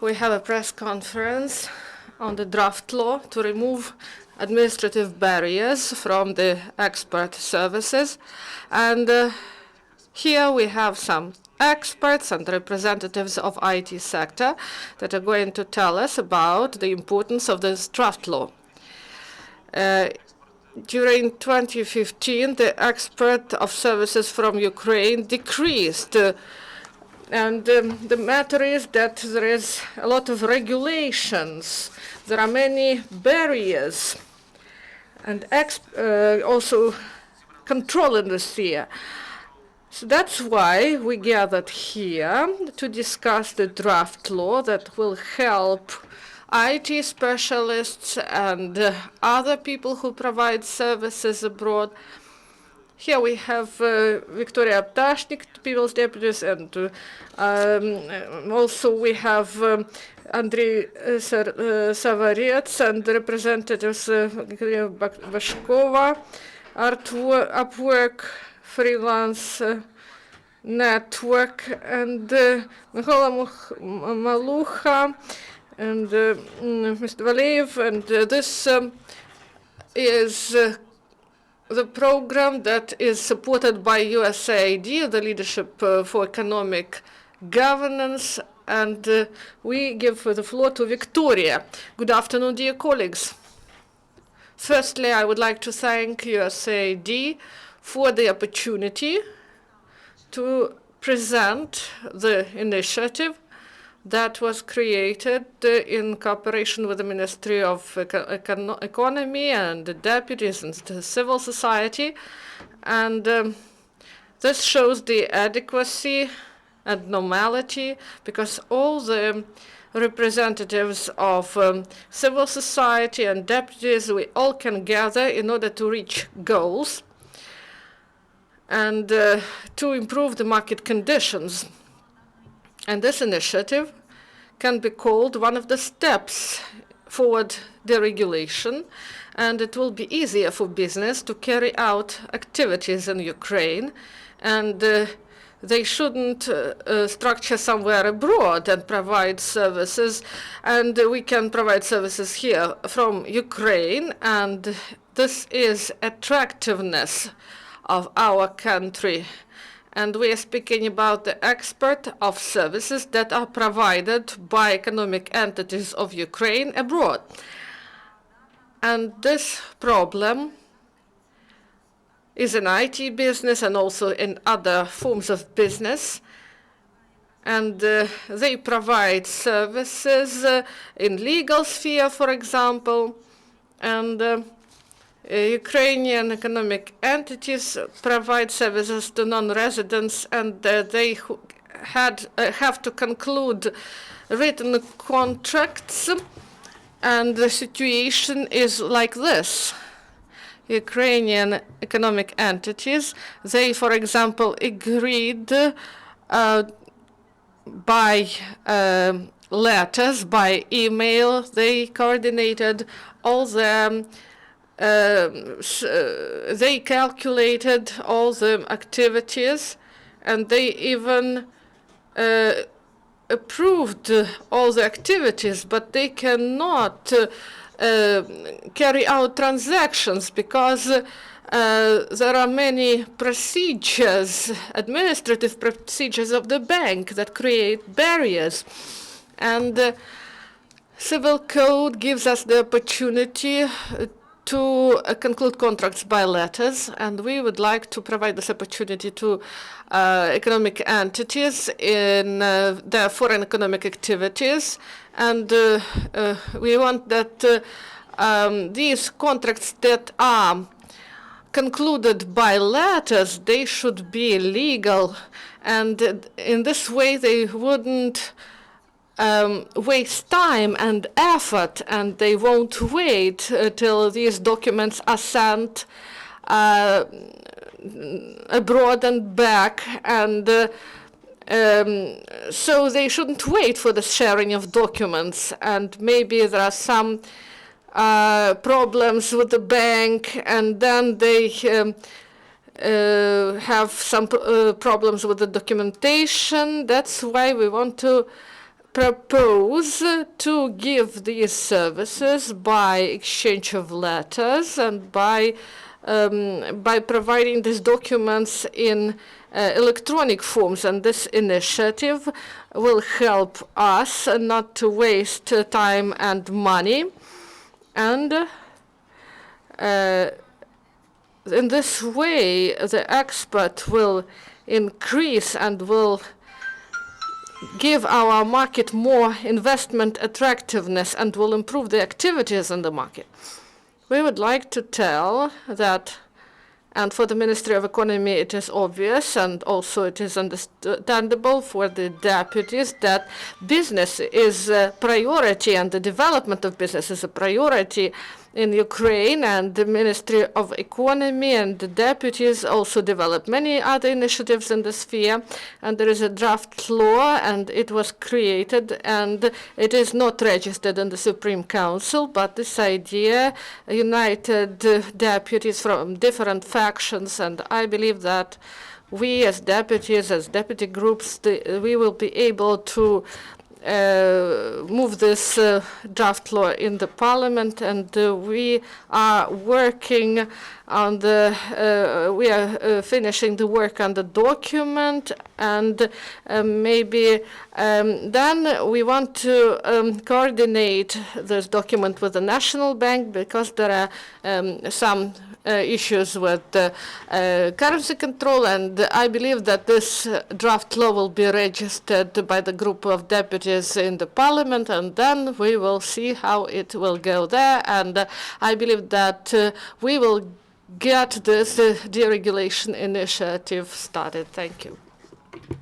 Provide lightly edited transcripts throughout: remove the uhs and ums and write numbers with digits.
we have a press conference on the draft law to remove administrative barriers from the expert services. And here we have some experts and representatives of IT sector that are going to tell us about the importance of this draft law. During 2015, the export of services from Ukraine decreased. And the matter is that there is a lot of regulations. There are many barriers and also control in this sphere. So that's why we gathered here to discuss the draft law that will help IT specialists and other people who provide services abroad. Here we have Victoriya Ptashnyk, People's Deputies, and also we have Andriy Savarets and representatives Kateryna Bozhkova, Upwork, freelance network, and Malucha, and Mr. Valeev, and this is the program that is supported by USAID, the Leadership for Economic Governance, and we give the floor to Victoriya. Good afternoon, dear colleagues. Firstly, I would like to thank USAID for the opportunity to present the initiative that was created in cooperation with the Ministry of Economy and the deputies and the civil society. And this shows the adequacy and normality, because all the representatives of civil society and deputies, we all can gather in order to reach goals and to improve the market conditions. And this initiative can be called one of the steps forward deregulation, and it will be easier for business to carry out activities in Ukraine, and they shouldn't structure somewhere abroad and provide services, and we can provide services here from Ukraine, and this is attractiveness of our country. And we are speaking about the export of services that are provided by economic entities of Ukraine abroad. And this problem is in IT business and also in other forms of business. And they provide services in legal sphere, for example, and Ukrainian economic entities provide services to non-residents, and they have to conclude written contracts, and the situation is like this. Ukrainian economic entities, they, for example, agreed by letters, by email, they coordinated all the they calculated all the activities, and they even approved all the activities, but they cannot carry out transactions because there are many procedures, administrative procedures of the bank that create barriers. And civil code gives us the opportunity to conclude contracts by letters, and we would like to provide this opportunity to economic entities in their foreign economic activities. And we want that these contracts that are concluded by letters, they should be legal, and in this way they wouldn't waste time and effort, and they won't wait till these documents are sent abroad and back, and so they shouldn't wait for the sharing of documents. And maybe there are some problems with the bank, and then they have some problems with the documentation. That's why we want to propose to give these services by exchange of letters and by providing these documents in electronic forms. And this initiative will help us not to waste time and money. And in this way, the expert will increase and will give our market more investment attractiveness and will improve the activities in the market. We would like to tell that, and for the Ministry of Economy it is obvious, and also it is understandable for the deputies, that business is a priority and the development of business is a priority in Ukraine, and the Ministry of Economy and the deputies also develop many other initiatives in the sphere. And there is a draft law, and it was created, and it is not registered in the Supreme Council, but this idea united deputies from different factions, and I believe that we as deputies, as deputy groups, we will be able to move this draft law in the parliament, and we are working on the, we are finishing the work on the document, and maybe then we want to coordinate this document with the National Bank, because there are some issues with currency control, and I believe that this draft law will be registered by the group of deputies in the parliament, and then we will see how it will go there. And I believe that we will get this deregulation initiative started. Thank you.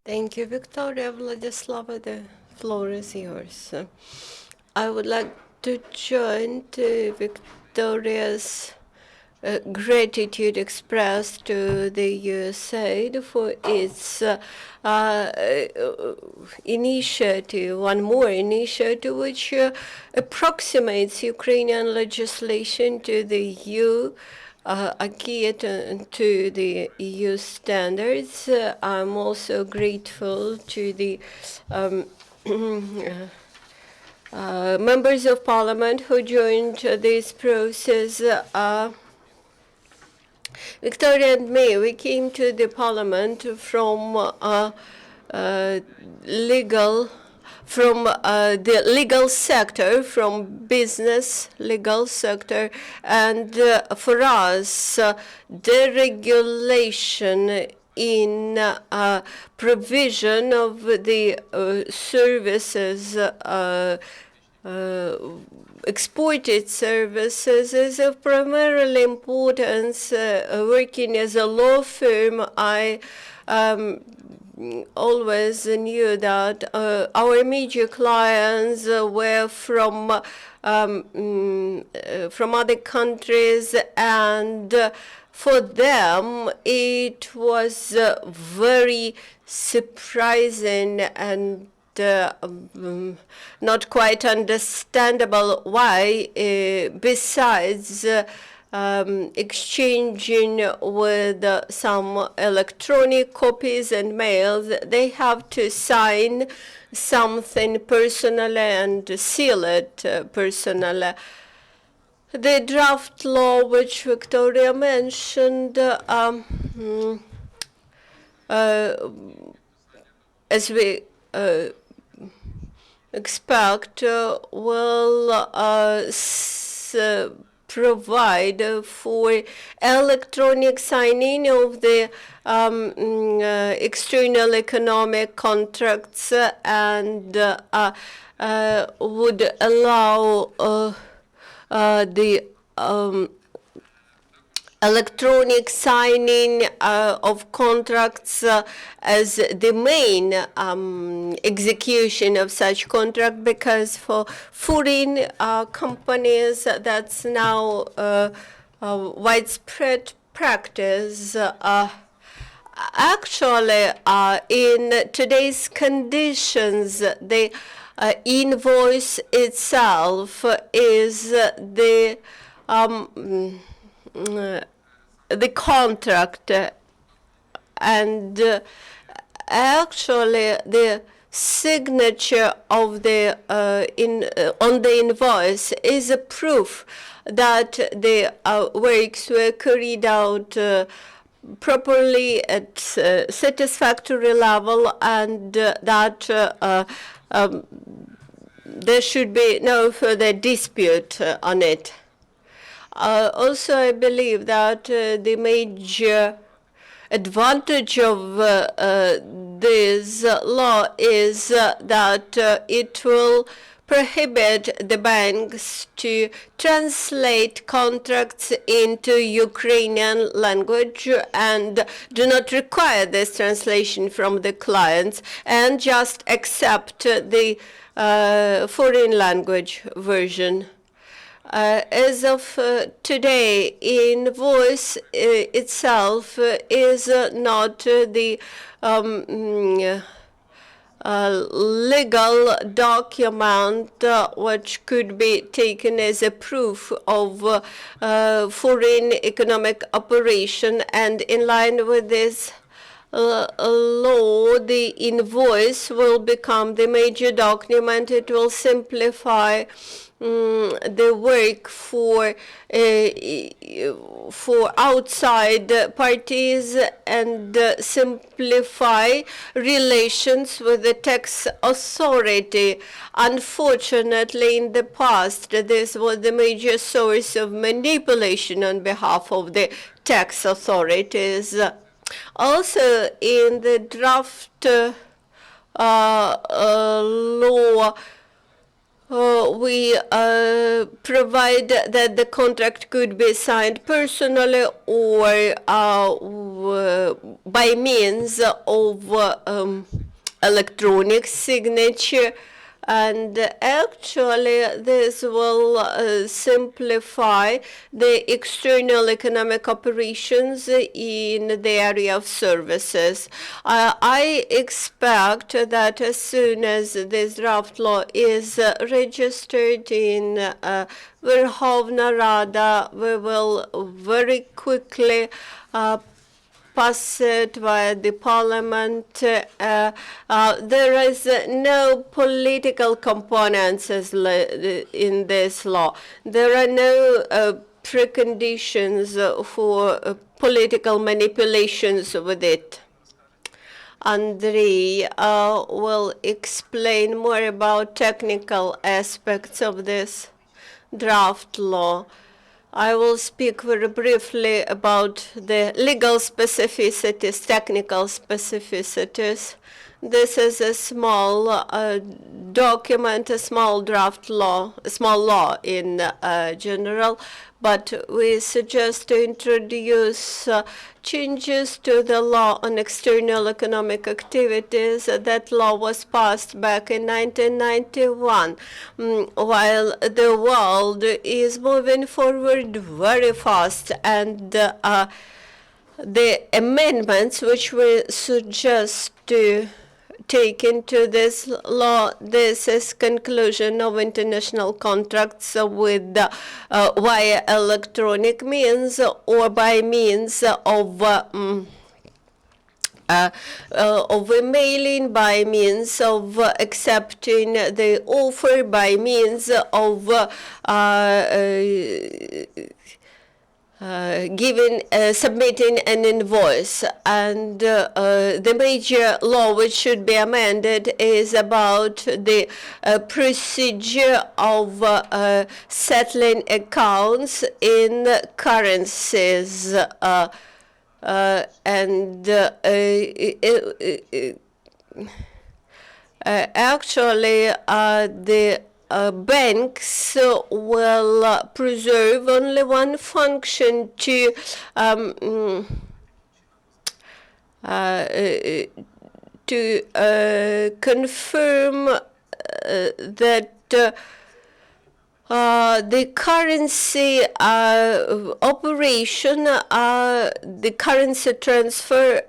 Thank you, Victoria. Vladislava, the floor is yours. I would like to join to Victoria's gratitude expressed to the USAID for its initiative, one more initiative which approximates Ukrainian legislation to the EU acquis and to the EU standards. I'm also grateful to the members of parliament who joined this process. Victoria and me, we came to the parliament from the legal sector, from business legal sector, and for us, deregulation in provision of the services, exported services, is of primarily importance. Working as a law firm, I always knew that our major clients were from other countries, and for them it was very surprising and not quite understandable why, besides exchanging with some electronic copies and mails, they have to sign something personally and seal it personally. The draft law which Victoria mentioned, as we expect, will provide for electronic signing of the external economic contracts, and would allow the electronic signing of contracts as the main execution of such contract, because for foreign companies that's now widespread practice. Actually, in today's conditions, the invoice itself is the contract, and actually the signature of the on the invoice is a proof that the works were carried out properly at satisfactory level, and that there should be no further dispute on it. Also, I believe that the major advantage of this law is that it will prohibit the banks to translate contracts into Ukrainian language and do not require this translation from the clients and just accept the foreign language version. As of today, invoice itself is not the legal document which could be taken as a proof of foreign economic operation, and in line with this law, the invoice will become the major document. It will simplify the work for outside parties and simplify relations with the tax authority. Unfortunately, in the past, this was the major source of manipulation on behalf of the tax authorities. Also, in the draft law, we provide that the contract could be signed personally or by means of electronic signature. And actually, this will simplify the external economic operations in the area of services. I expect that as soon as this draft law is registered in Verkhovna Rada, we will very quickly pass it via the parliament. There is no political components in this law. There are no preconditions for political manipulations with it. Andriy will explain more about technical aspects of this draft law. I will speak very briefly about the legal specificities, technical specificities. This is a small document, a small draft law, a small law in general, but we suggest to introduce changes to the law on external economic activities. That law was passed back in 1991, while the world is moving forward very fast, and the amendments which we suggest to take into this law, this is conclusion of international contracts with via electronic means or by means of emailing, by means of accepting the offer, by means of submitting an invoice. And the major law which should be amended is about the procedure of settling accounts in currencies. Actually, the banks will preserve only one function to confirm that the currency operation, the currency transfer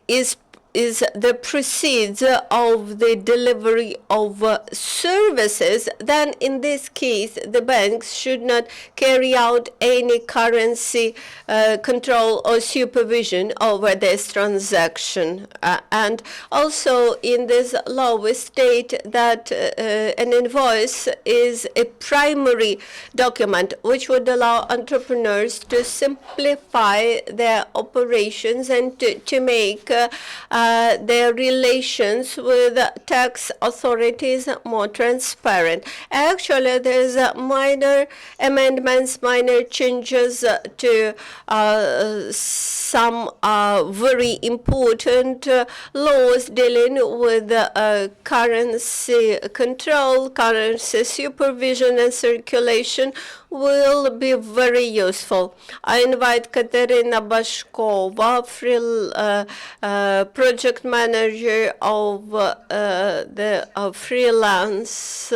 is is the proceeds of the delivery of services, then in this case the banks should not carry out any currency control or supervision over this transaction. And also in this law we state that an invoice is a primary document which would allow entrepreneurs to simplify their operations and to make their relations with tax authorities more transparent. Actually, there's minor amendments, minor changes to some very important laws dealing with currency control, currency supervision and circulation will be very useful. I invite Kateryna Bozhkova, project manager of the freelance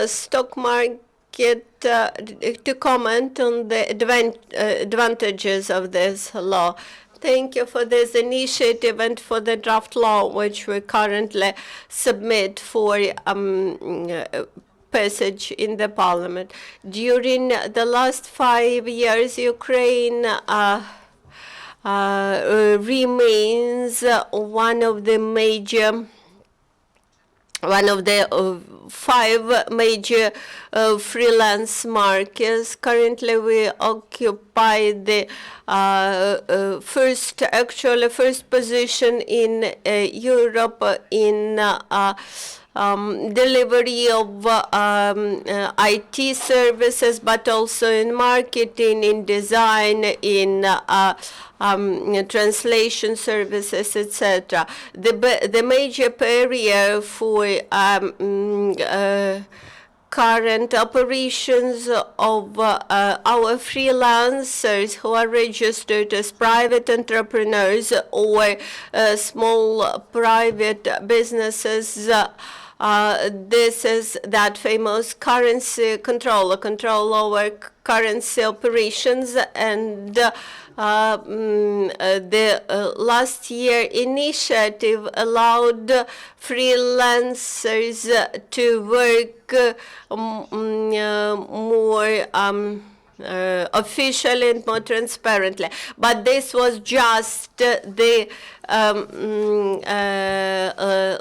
stock market, to comment on the advantages of this law. Thank you for this initiative and for the draft law which we currently submit for passage in the parliament. During the last 5 years, Ukraine remains one of the 5 major freelance markets. Currently, we occupy the first position in Europe in delivery of IT services, but also in marketing, in design, in translation services, etc. The major barrier for current operations of our freelancers who are registered as private entrepreneurs or small private businesses, this is that famous currency control over currency operations, and the last year initiative allowed freelancers to work more officially and more transparently. But this was just the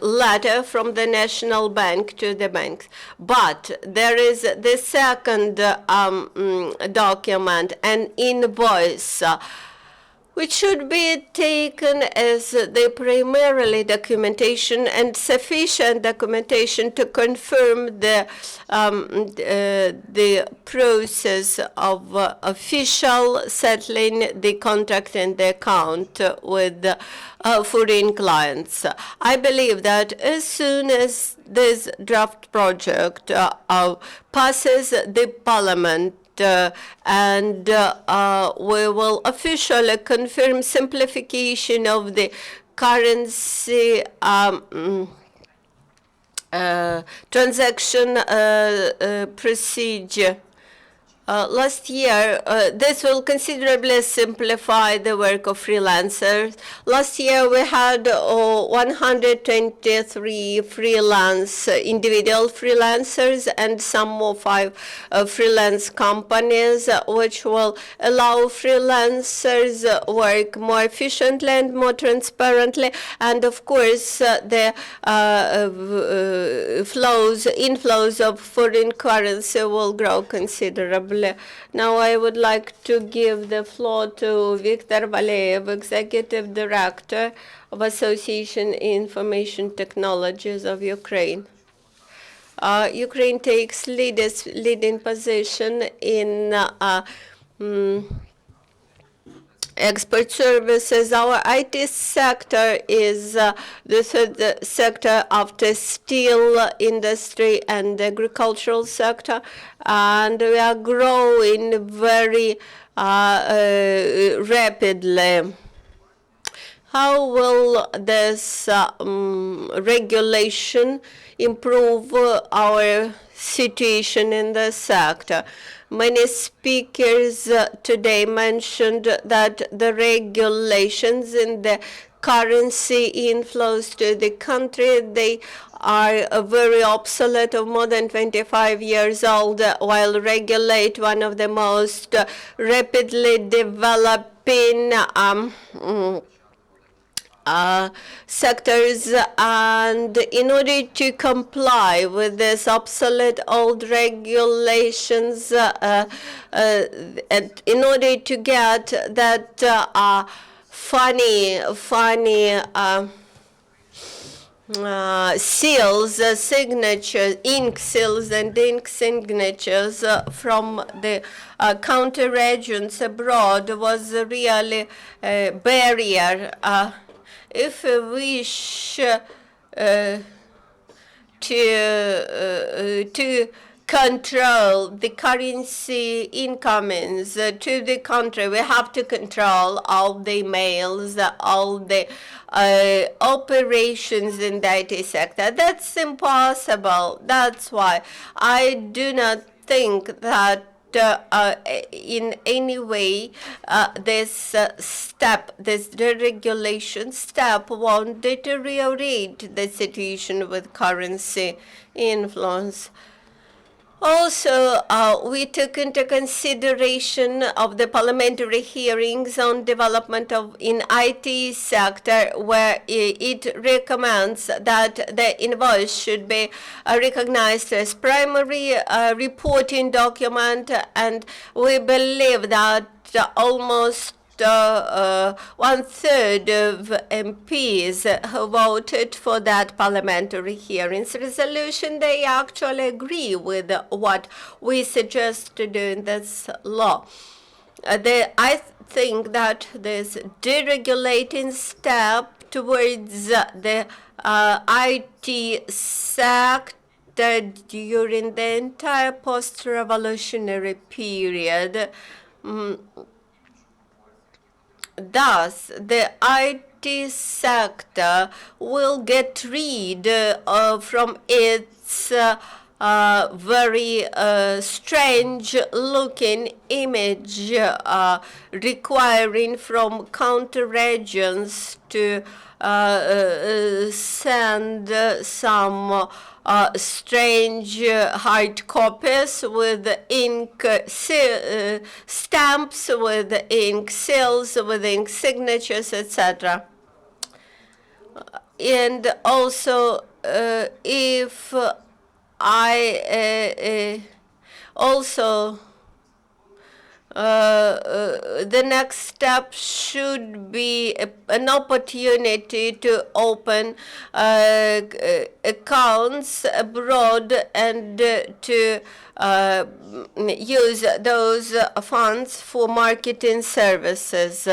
letter from the National Bank to the banks. But there is the second document, an invoice, which should be taken as the primarily documentation and sufficient documentation to confirm the process of official settling the contract and the account with foreign clients. I believe that as soon as this draft project passes the parliament, and we will officially confirm simplification of the currency transaction procedure. Last year, this will considerably simplify the work of freelancers. Last year, we had 123 individual freelancers and some more 5 freelance companies, which will allow freelancers work more efficiently and more transparently. And of course, the inflows of foreign currency will grow considerably. Now I would like to give the floor to Viktor Valeyev, Executive Director of Association Information Technologies of Ukraine. Ukraine takes leading position in export services. Our IT sector is the third sector after steel industry and agricultural sector, and we are growing very rapidly. How will this regulation improve our situation in the sector? Many speakers today mentioned that the regulations in the currency inflows to the country. They are very obsolete, of more than 25 years old, while regulate one of the most rapidly developing sectors, and in order to comply with this obsolete old regulations, and in order to get that funny seals, signatures, ink seals and ink signatures from the counter-agents abroad was really a barrier. If we wish to control the currency incomings to the country, we have to control all the emails, all the operations in the IT sector. That's impossible. That's why I do not think that in any way this deregulation step won't deteriorate the situation with currency influence. Also, we took into consideration of the parliamentary hearings on development in IT sector, where it recommends that the invoice should be recognized as primary reporting document, and we believe that almost 1/3 of MPs who voted for that parliamentary hearings resolution, they actually agree with what we suggest to do in this law. I think that this deregulating step towards the IT sector during the entire post-revolutionary period, thus, the IT sector will get rid from its very strange-looking image, requiring from counter-agents to send some strange hard copies with ink stamps, with ink seals, with ink signatures, etc. And also, if I also the next step should be an opportunity to open accounts abroad and to use those funds for marketing services.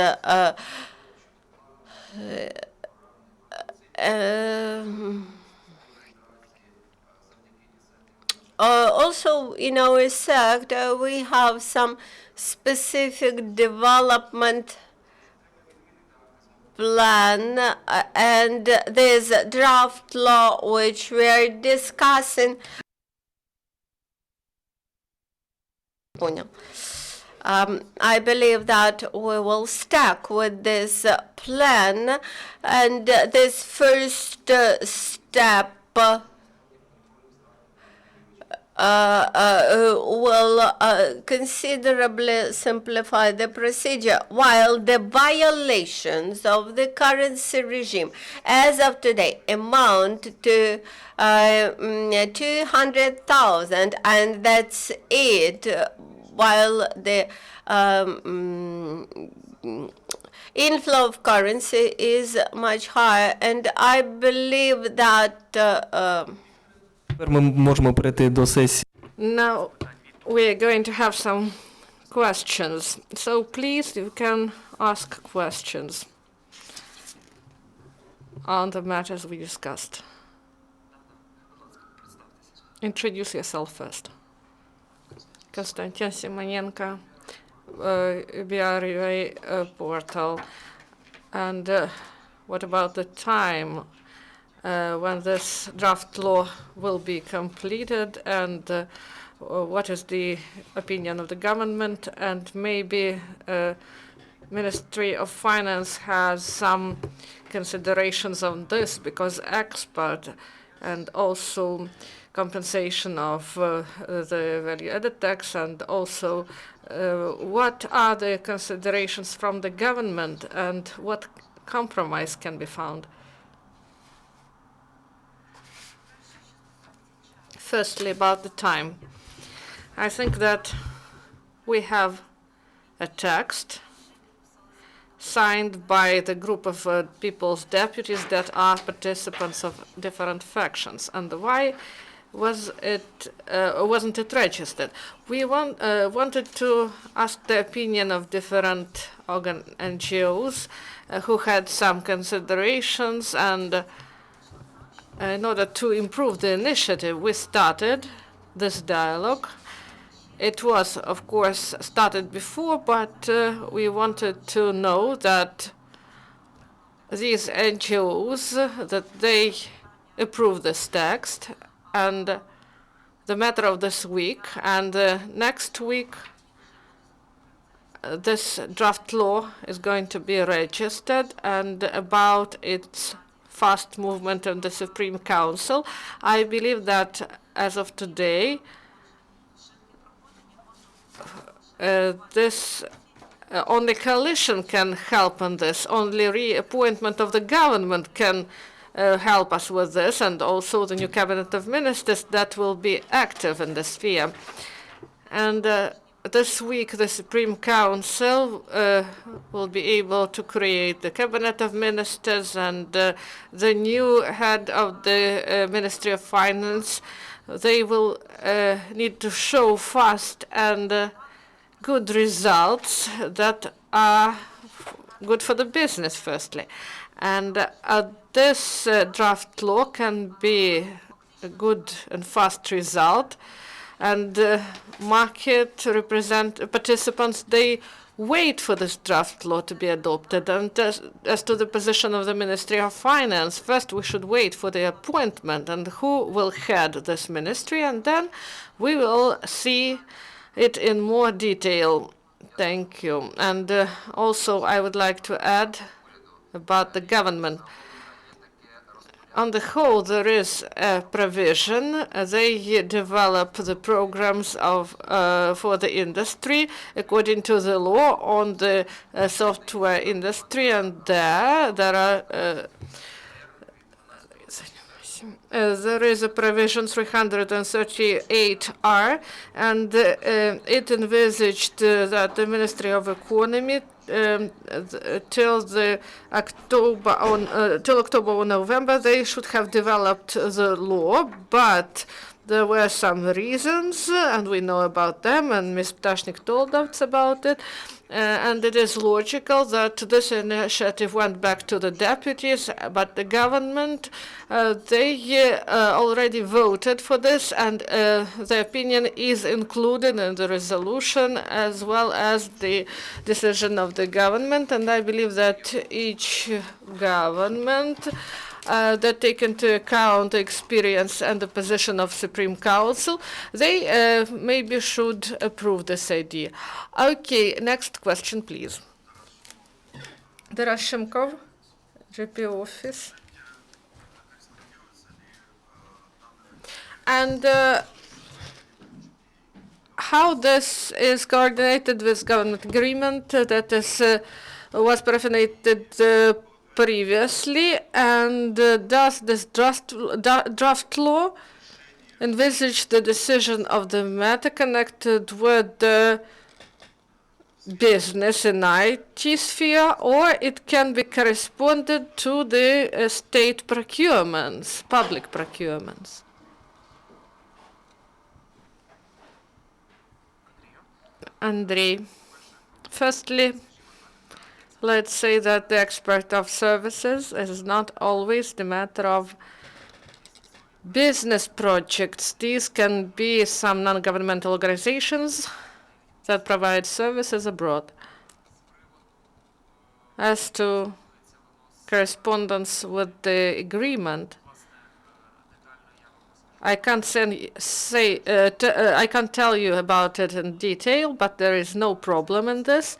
Also, in our sector, we have some specific development plan, and there's a draft law which we are discussing. I believe that we will stick with this plan, and this first step will considerably simplify the procedure, while the violations of the currency regime as of today amount to 200,000, and that's it, while the inflow of currency is much higher. And I believe that now we're going to have some questions. So please, you can ask questions on the matters we discussed. Introduce yourself first. Konstantin Simonenko, BRA portal. And what about the time when this draft law will be completed, and what is the opinion of the government? And maybe Ministry of Finance has some considerations on this, because expert and also compensation of the value-added tax, and also what are the considerations from the government and what compromise can be found? Firstly, about the time. I think that we have a text signed by the group of people's deputies that are participants of different factions. And why wasn't it registered? We wanted to ask the opinion of different NGOs who had some considerations, and in order to improve the initiative, we started this dialogue. It was, of course, started before, but we wanted to know that these NGOs, that they approve this text, and the matter of this week, and next week, this draft law is going to be registered, and about its fast movement in the Supreme Council, I believe that as of today, only coalition can help on this. Only reappointment of the government can help us with this, and also the new cabinet of ministers that will be active in this sphere. And this week, the Supreme Council will be able to create the cabinet of ministers, and the new head of the Ministry of Finance. They will need to show fast and good results that are good for the business, firstly. And this draft law can be a good and fast result. And market participants, they wait for this draft law to be adopted. And as to the position of the Ministry of Finance, first we should wait for the appointment and who will head this ministry, and then we will see it in more detail. Thank you. And also I would like to add about the government. On the whole, there is a provision. They develop the programs for the industry according to the law on the software industry, and there are there is a provision 338R, and it envisaged that the Ministry of Economy till October or November, they should have developed the law, but there were some reasons, and we know about them, and Ms. Ptashnyk told us about it. And it is logical that this initiative went back to the deputies, but the government, they already voted for this, and the opinion is included in the resolution as well as the decision of the government. And I believe that each government that take into account the experience and the position of Supreme Council, they maybe should approve this idea. Okay, next question, please. Derashimkov, GP office. And how this is coordinated with government agreement that is was paraphonated previously, and does this draft law envisage the decision of the matter connected with the business in IT sphere, or it can be corresponded to the state procurements, public procurements? Andriy, firstly, let's say that the expert of services is not always the matter of business projects. These can be some non-governmental organizations that provide services abroad. As to correspondence with the agreement, I can't I can't tell you about it in detail, but there is no problem in this.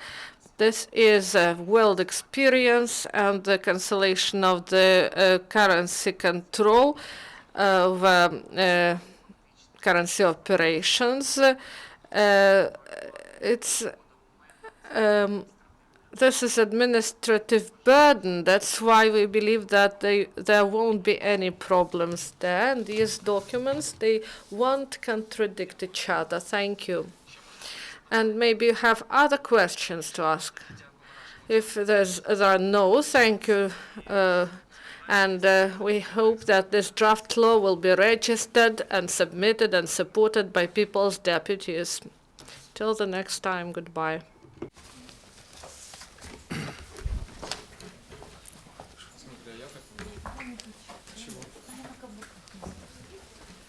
This is a world experience, and the cancellation of the currency control of currency operations. This is administrative burden. That's why we believe that there won't be any problems there. And these documents, they won't contradict each other. Thank you. And maybe you have other questions to ask. If there are no, thank you. And we hope that this draft law will be registered and submitted and supported by people's deputies. Till the next time, goodbye.